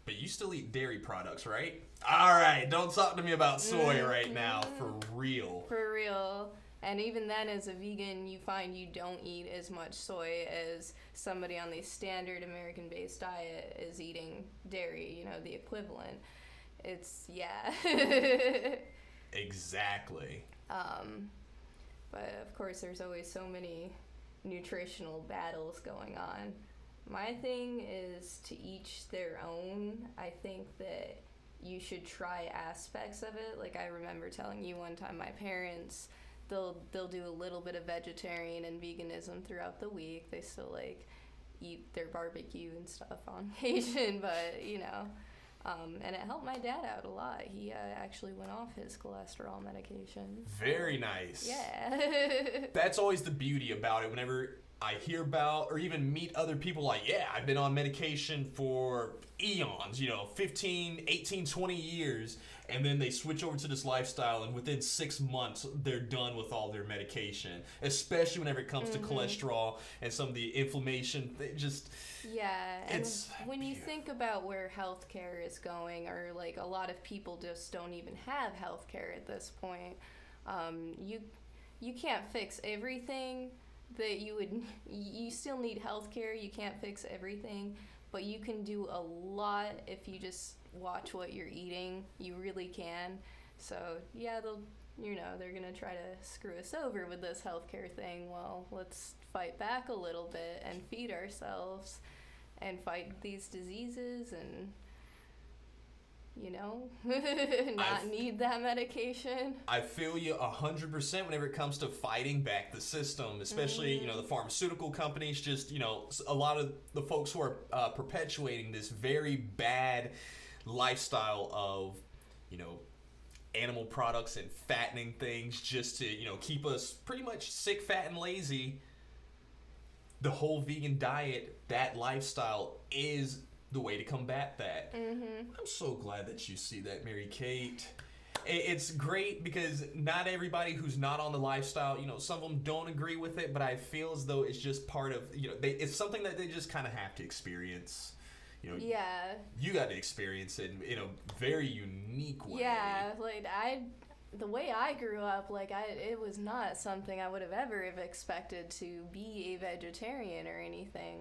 But you still eat dairy products, right? All right, don't talk to me about soy right now, for real. For real. And even then, as a vegan, you find you don't eat as much soy as somebody on the standard American-based diet is eating dairy, the equivalent. It's, yeah. Exactly. But of course, there's always so many nutritional battles going on. My thing is to each their own. I think that you should try aspects of it. Like I remember telling you one time, my parents, they'll do a little bit of vegetarian and veganism throughout the week. They still like eat their barbecue and stuff on occasion, but and it helped my dad out a lot. He actually went off his cholesterol medication. Very nice. Yeah. That's always the beauty about it. Whenever I hear about or even meet other people like, yeah, I've been on medication for eons, 15, 18, 20 years, and then they switch over to this lifestyle, and within 6 months, they're done with all their medication, especially whenever it comes to cholesterol and some of the inflammation. They just... Yeah, and when you think about where healthcare is going, or like a lot of people just don't even have healthcare at this point, you can't fix everything that you still need healthcare. You can't fix everything, but you can do a lot if you just watch what you're eating. You really can. So yeah, they're gonna try to screw us over with this healthcare thing. Well, let's fight back a little bit and feed ourselves and fight these diseases and not need that medication. I feel you 100% whenever it comes to fighting back the system, especially, the pharmaceutical companies, just, a lot of the folks who are perpetuating this very bad lifestyle of, animal products and fattening things just to, keep us pretty much sick, fat, and lazy. The whole vegan diet, that lifestyle is the way to combat that. I'm so glad that you see that, Mary Kate. It's great because not everybody who's not on the lifestyle, some of them don't agree with it, but I feel as though it's just part of, it's something that they just kind of have to experience. Yeah. You got to experience it in a very unique way. Yeah, like the way I grew up, it was not something I would have ever have expected to be a vegetarian or anything.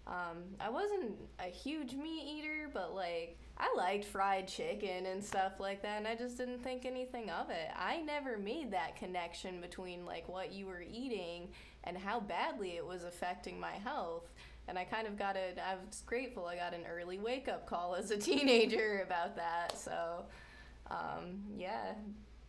I wasn't a huge meat eater, but I liked fried chicken and stuff like that, and I just didn't think anything of it. I never made that connection between what you were eating and how badly it was affecting my health. And I kind of I was grateful I got an early wake-up call as a teenager about that. So, yeah,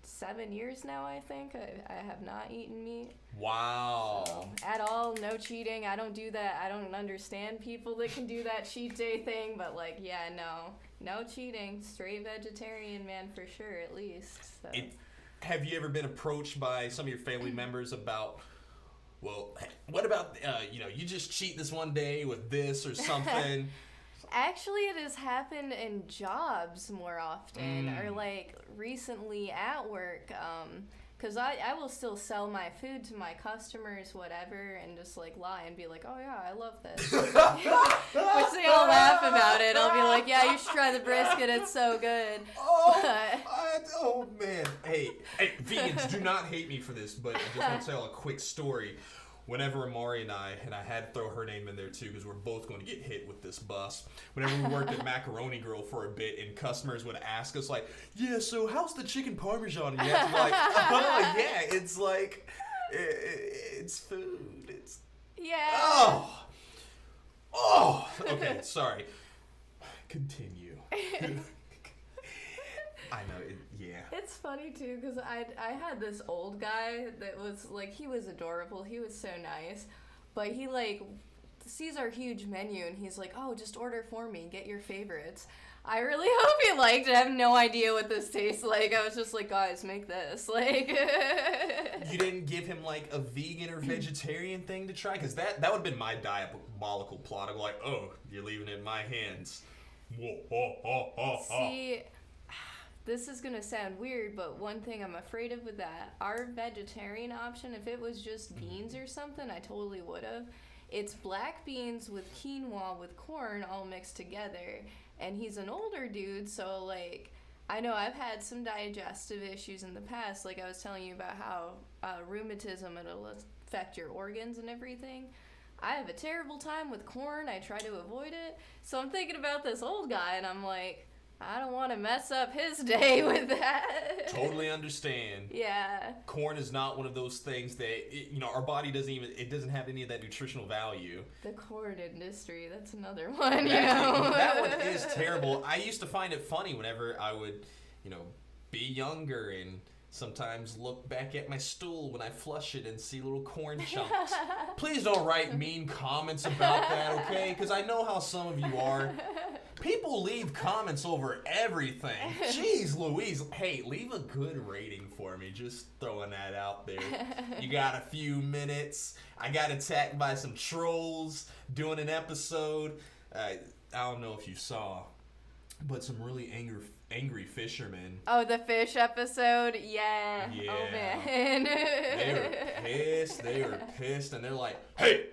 7 years now, I think. I have not eaten meat. Wow. So, at all, no cheating. I don't do that. I don't understand people that can do that cheat day thing, but no cheating. Straight vegetarian, man, for sure, at least. So. Have you ever been approached by some of your family members about, well, what about, you just cheat this one day with this or something? Actually, it has happened in jobs more often, or recently at work, because I will still sell my food to my customers, whatever, and just lie and be like, oh yeah, I love this. Which they all laugh about it. I'll be like, yeah, you should try the brisket, it's so good. Oh man. Hey, vegans, do not hate me for this, but I just want to tell a quick story. Whenever Imari and I had to throw her name in there too because we're both going to get hit with this bus. Whenever we worked at Macaroni Grill for a bit and customers would ask us yeah, so how's the chicken parmesan? And you have to be oh yeah, it's it's food. It's yeah. Oh. Okay, sorry. Continue. I know, yeah. It's funny, too, because I had this old guy that was, he was adorable. He was so nice. But he, sees our huge menu, and he's like, oh, just order for me. Get your favorites. I really hope he liked it. I have no idea what this tastes like. I was just like, guys, make this. You didn't give him, a vegan or vegetarian thing to try? Because that would have been my diabolical plot. I'm oh, you're leaving it in my hands. See... This is going to sound weird, but one thing I'm afraid of with that, our vegetarian option, if it was just beans or something, I totally would have. It's black beans with quinoa with corn all mixed together. And he's an older dude, so, I know I've had some digestive issues in the past. I was telling you about how rheumatism, it'll affect your organs and everything. I have a terrible time with corn. I try to avoid it. So I'm thinking about this old guy, and I'm I don't want to mess up his day with that. Totally understand. Yeah. Corn is not one of those things that, our body doesn't have any of that nutritional value. The corn industry, that's another one, That one is terrible. I used to find it funny whenever I would, be younger and Sometimes look back at my stool when I flush it and see little corn chunks. Please don't write mean comments about that, okay? Because I know how some of you are. People leave comments over everything. Jeez Louise. Hey, leave a good rating for me. Just throwing that out there. You got a few minutes. I got attacked by some trolls doing an episode. I don't know if you saw, but some really angry fishermen. Oh, the fish episode? Yeah. Yeah. Oh, man. They were pissed, and they're like, hey,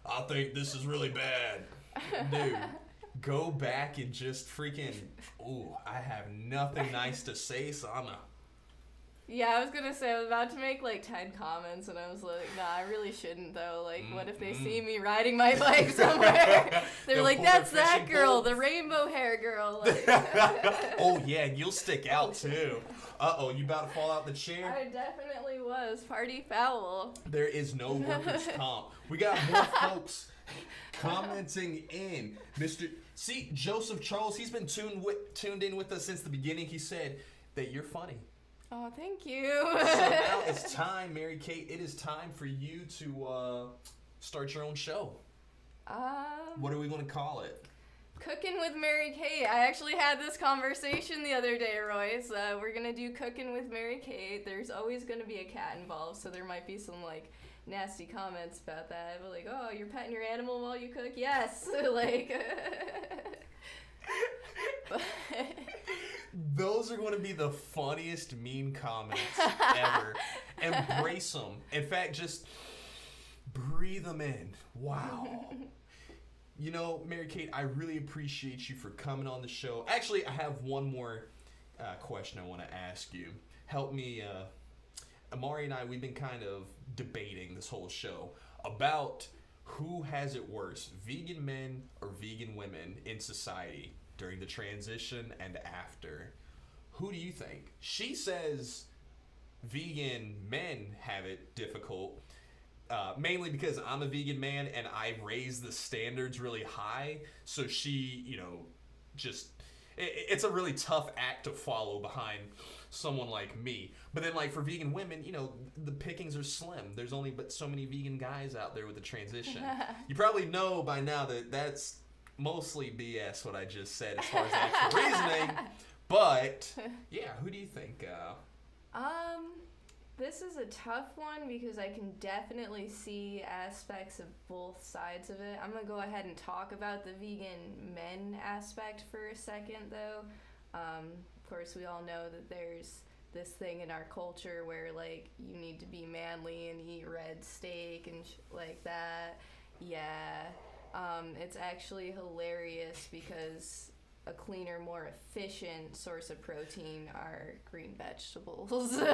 I think this is really bad. Dude, go back and just freaking, I have nothing nice to say, so I'm a... Yeah, I was gonna say, I was about to make like 10 comments, and I was like, nah, I really shouldn't though. Like, what if they see me riding my bike somewhere? They're like, that's that girl, the rainbow hair girl. Like, oh yeah, and you'll stick out too. Uh-oh, you about to fall out the chair? I definitely was. Party foul. There is no workers' comp. We got more folks commenting in. See, Joseph Charles, he's been tuned in with us since the beginning. He said that you're funny. Oh, thank you. So now it's time, Mary Kate. It is time for you to start your own show. What are we going to call it? Cooking with Mary Kate. I actually had this conversation the other day, Royce. We're going to do Cooking with Mary Kate. There's always going to be a cat involved, so there might be some, like, nasty comments about that. But, like, oh, you're petting your animal while you cook? Yes. Like... Those are going to be the funniest mean comments ever. Embrace them. In fact, just breathe them in. Wow. You know, Mary Kate, I really appreciate you for coming on the show. Actually, I have one more question I want to ask you. Help me. Imari and I, we've been kind of debating this whole show about who has it worse, vegan men or vegan women in society during the transition and after. Who do you think? She says vegan men have it difficult, mainly because I'm a vegan man and I raise the standards really high. So she, you know, just, it's a really tough act to follow behind someone like me. But then, like, for vegan women, you know, the pickings are slim. There's only but so many vegan guys out there with the transition. You probably know by now that that's mostly BS what I just said as far as actual reasoning, but yeah, who do you think? This is a tough one because I can definitely see aspects of both sides of it. I'm gonna go ahead and talk about the vegan men aspect for a second, though. Of course, we all know that there's this thing in our culture where, like, you need to be manly and eat red steak and like that. Yeah. It's actually hilarious because a cleaner, more efficient source of protein are green vegetables. So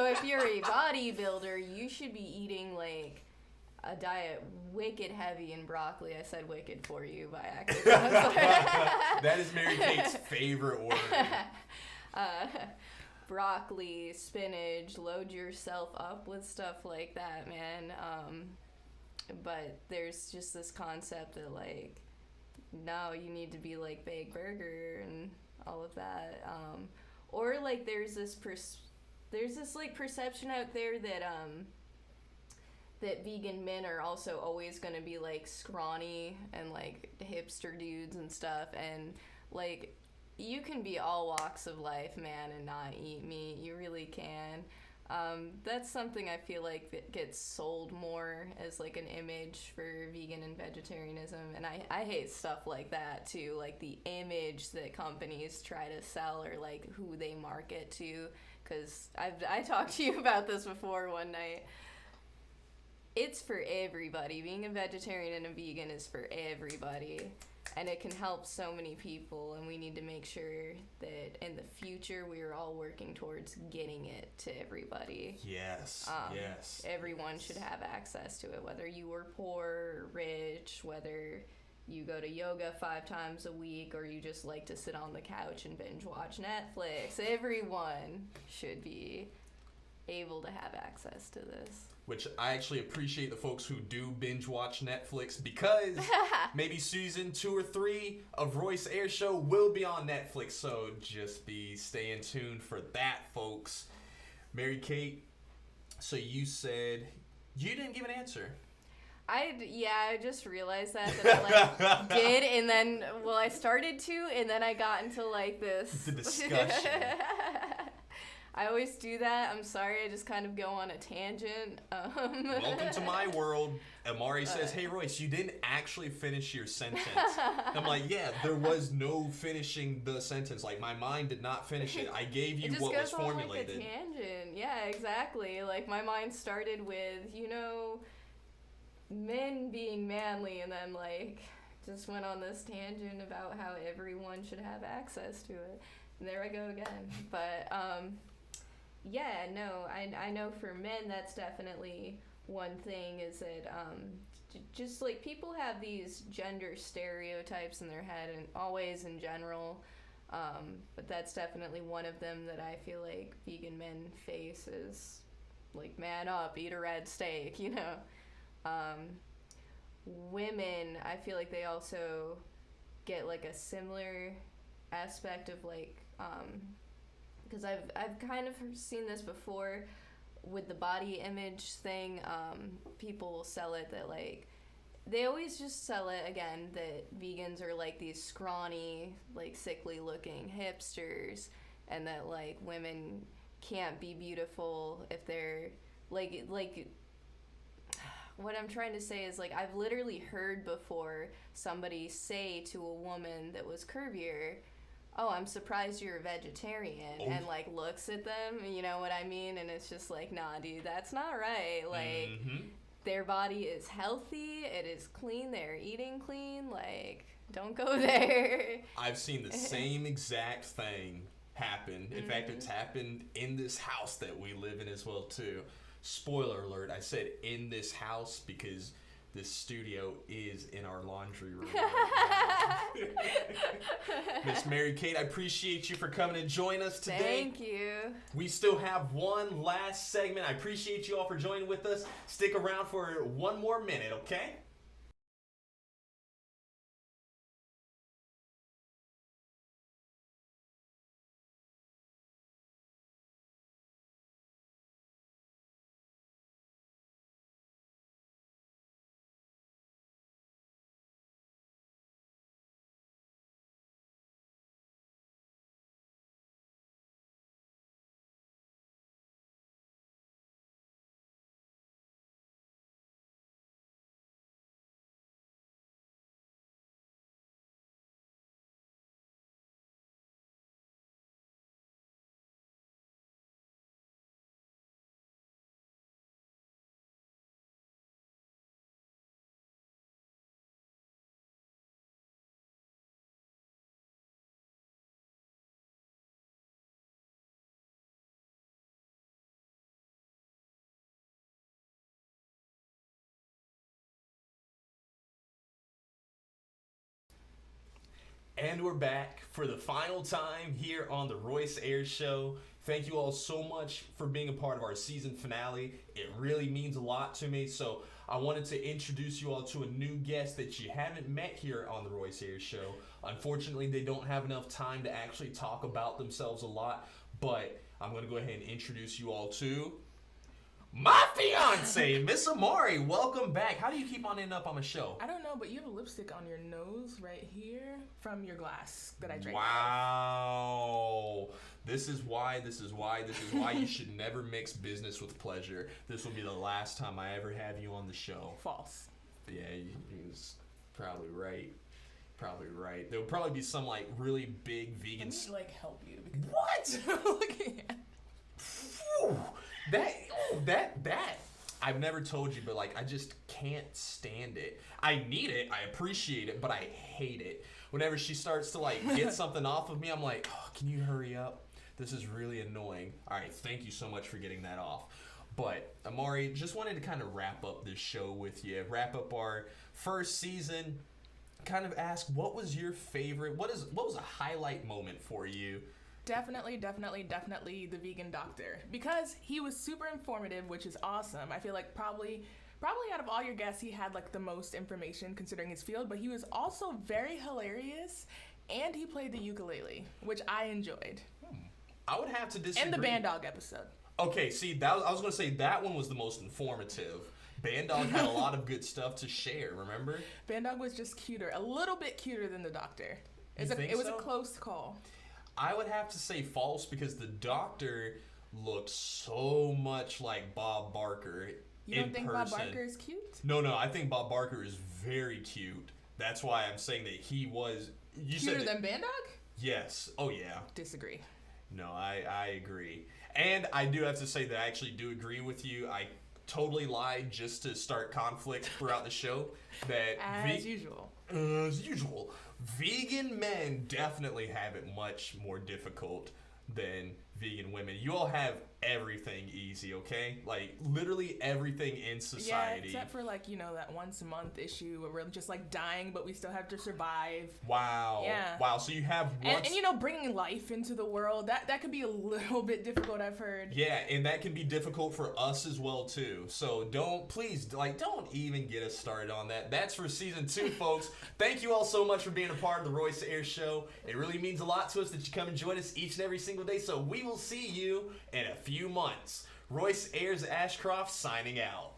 if you're a bodybuilder, you should be eating, like, a diet wicked heavy in broccoli. I said wicked for you by accident. That is Mary Kate's favorite word. Broccoli, spinach, load yourself up with stuff like that, man. But there's just this concept that, like, no, you need to be like Big Burger and all of that. Or, like, there's this like perception out there that that vegan men are also always going to be, like, scrawny and, like, hipster dudes and stuff. And, like, you can be all walks of life, man, and not eat meat. You really can. That's something I feel like that gets sold more as, like, an image for vegan and vegetarianism, and I hate stuff like that too, like the image that companies try to sell or, like, who they market to, because I talked to you about this before one night. It's for everybody. Being a vegetarian and a vegan is for everybody. And it can help so many people, and we need to make sure that in the future we are all working towards getting it to everybody. Yes, yes. Everyone should have access to it, whether you were poor or rich, whether you go to yoga 5 times a week, or you just like to sit on the couch and binge watch Netflix. Everyone should be able to have access to this. which I actually appreciate the folks who do binge watch Netflix, because maybe season 2 or 3 of Royce Airs Show will be on Netflix. So just be staying tuned for that, folks. Mary Kate, so you said you didn't give an answer. I just realized that I like did, and then I started to, and then I got into like this The discussion. I always do that. I'm sorry. I just kind of go on a tangent. Welcome to my world. Imari says, "Hey Royce, you didn't actually finish your sentence." I'm like, "Yeah, there was no finishing the sentence. Like my mind did not finish it. I gave you what was formulated." It just goes on like a tangent. Yeah, exactly. Like my mind started with, men being manly, and then like just went on this tangent about how everyone should have access to it. And there I go again. But yeah, no, I know for men that's definitely one thing, is that just like people have these gender stereotypes in their head, and always in general, but that's definitely one of them that I feel like vegan men face, is like, man up, eat a red steak, Women, I feel like they also get like a similar aspect of like, because I've kind of seen this before with the body image thing. People will sell it that like, they always just sell it again that vegans are like these scrawny, like sickly looking hipsters, and that like women can't be beautiful if they're like what I'm trying to say is, like, I've literally heard before somebody say to a woman that was curvier, "Oh, I'm surprised you're a vegetarian," and like looks at them, you know what I mean? And it's just like, nah, dude, that's not right. Like, their body is healthy, it is clean, they're eating clean, like, don't go there. I've seen the same exact thing happen. In fact, it's happened in this house that we live in as well, too. Spoiler alert, I said in this house because this studio is in our laundry room right now. Miss Mary Kate, I appreciate you for coming and joining us today. Thank you. We still have one last segment. I appreciate you all for joining with us. Stick around for one more minute, okay? And we're back for the final time here on the Royce Airs Show. Thank you all so much for being a part of our season finale. It really means a lot to me. So I wanted to introduce you all to a new guest that you haven't met here on the Royce Airs Show. Unfortunately, they don't have enough time to actually talk about themselves a lot, but I'm going to go ahead and introduce you all to my fiance, Miss Imari. Welcome back. How do you keep on ending up on the show? I don't know, but you have a lipstick on your nose right here from your glass that I drank. Wow. This is why you should never mix business with pleasure. This will be the last time I ever have you on the show. False. Yeah, you're probably right. Probably right. There'll probably be some like really big vegan. Let me like help you. What? Looking at that I've never told you, but like I just can't stand it. I need it, I appreciate it, but I hate it. Whenever she starts to like get something off of me, I'm like, oh, can you hurry up? This is really annoying. All right, thank you so much for getting that off. But Imari, just wanted to kind of wrap up this show with you, wrap up our first season, kind of ask what was your favorite, what was a highlight moment for you Definitely the vegan doctor, because he was super informative, which is awesome. I feel like probably out of all your guests, he had like the most information considering his field, but he was also very hilarious, and he played the ukulele, which I enjoyed. I would have to disagree. And the Band Dog episode. Okay, see, I was going to say that one was the most informative. Band Dog had a lot of good stuff to share, remember? Band Dog was just cuter, a little bit cuter than the doctor. It was a close call. I would have to say false, because the doctor looked so much like Bob Barker in person. You don't think Bob Barker is cute? No, I think Bob Barker is very cute. That's why I'm saying that he was... Cuter than Band Dog? Yes. Oh, yeah. Disagree. No, I agree. And I do have to say that I actually do agree with you. I totally lied just to start conflict throughout the show. That As usual. As usual. Vegan men definitely have it much more difficult than vegan women. You all have everything easy, okay? Like, literally everything in society. Yeah, except for, like, that once a month issue where we're just, like, dying, but we still have to survive. Wow. Yeah. Wow, so you have once... And bringing life into the world, that could be a little bit difficult, I've heard. Yeah, and that can be difficult for us as well, too. So don't even get us started on that. That's for season 2, folks. Thank you all so much for being a part of the Royce Airs Show. It really means a lot to us that you come and join us each and every single day, so we will see you in a few months. Royce Airs Ashcroft signing out.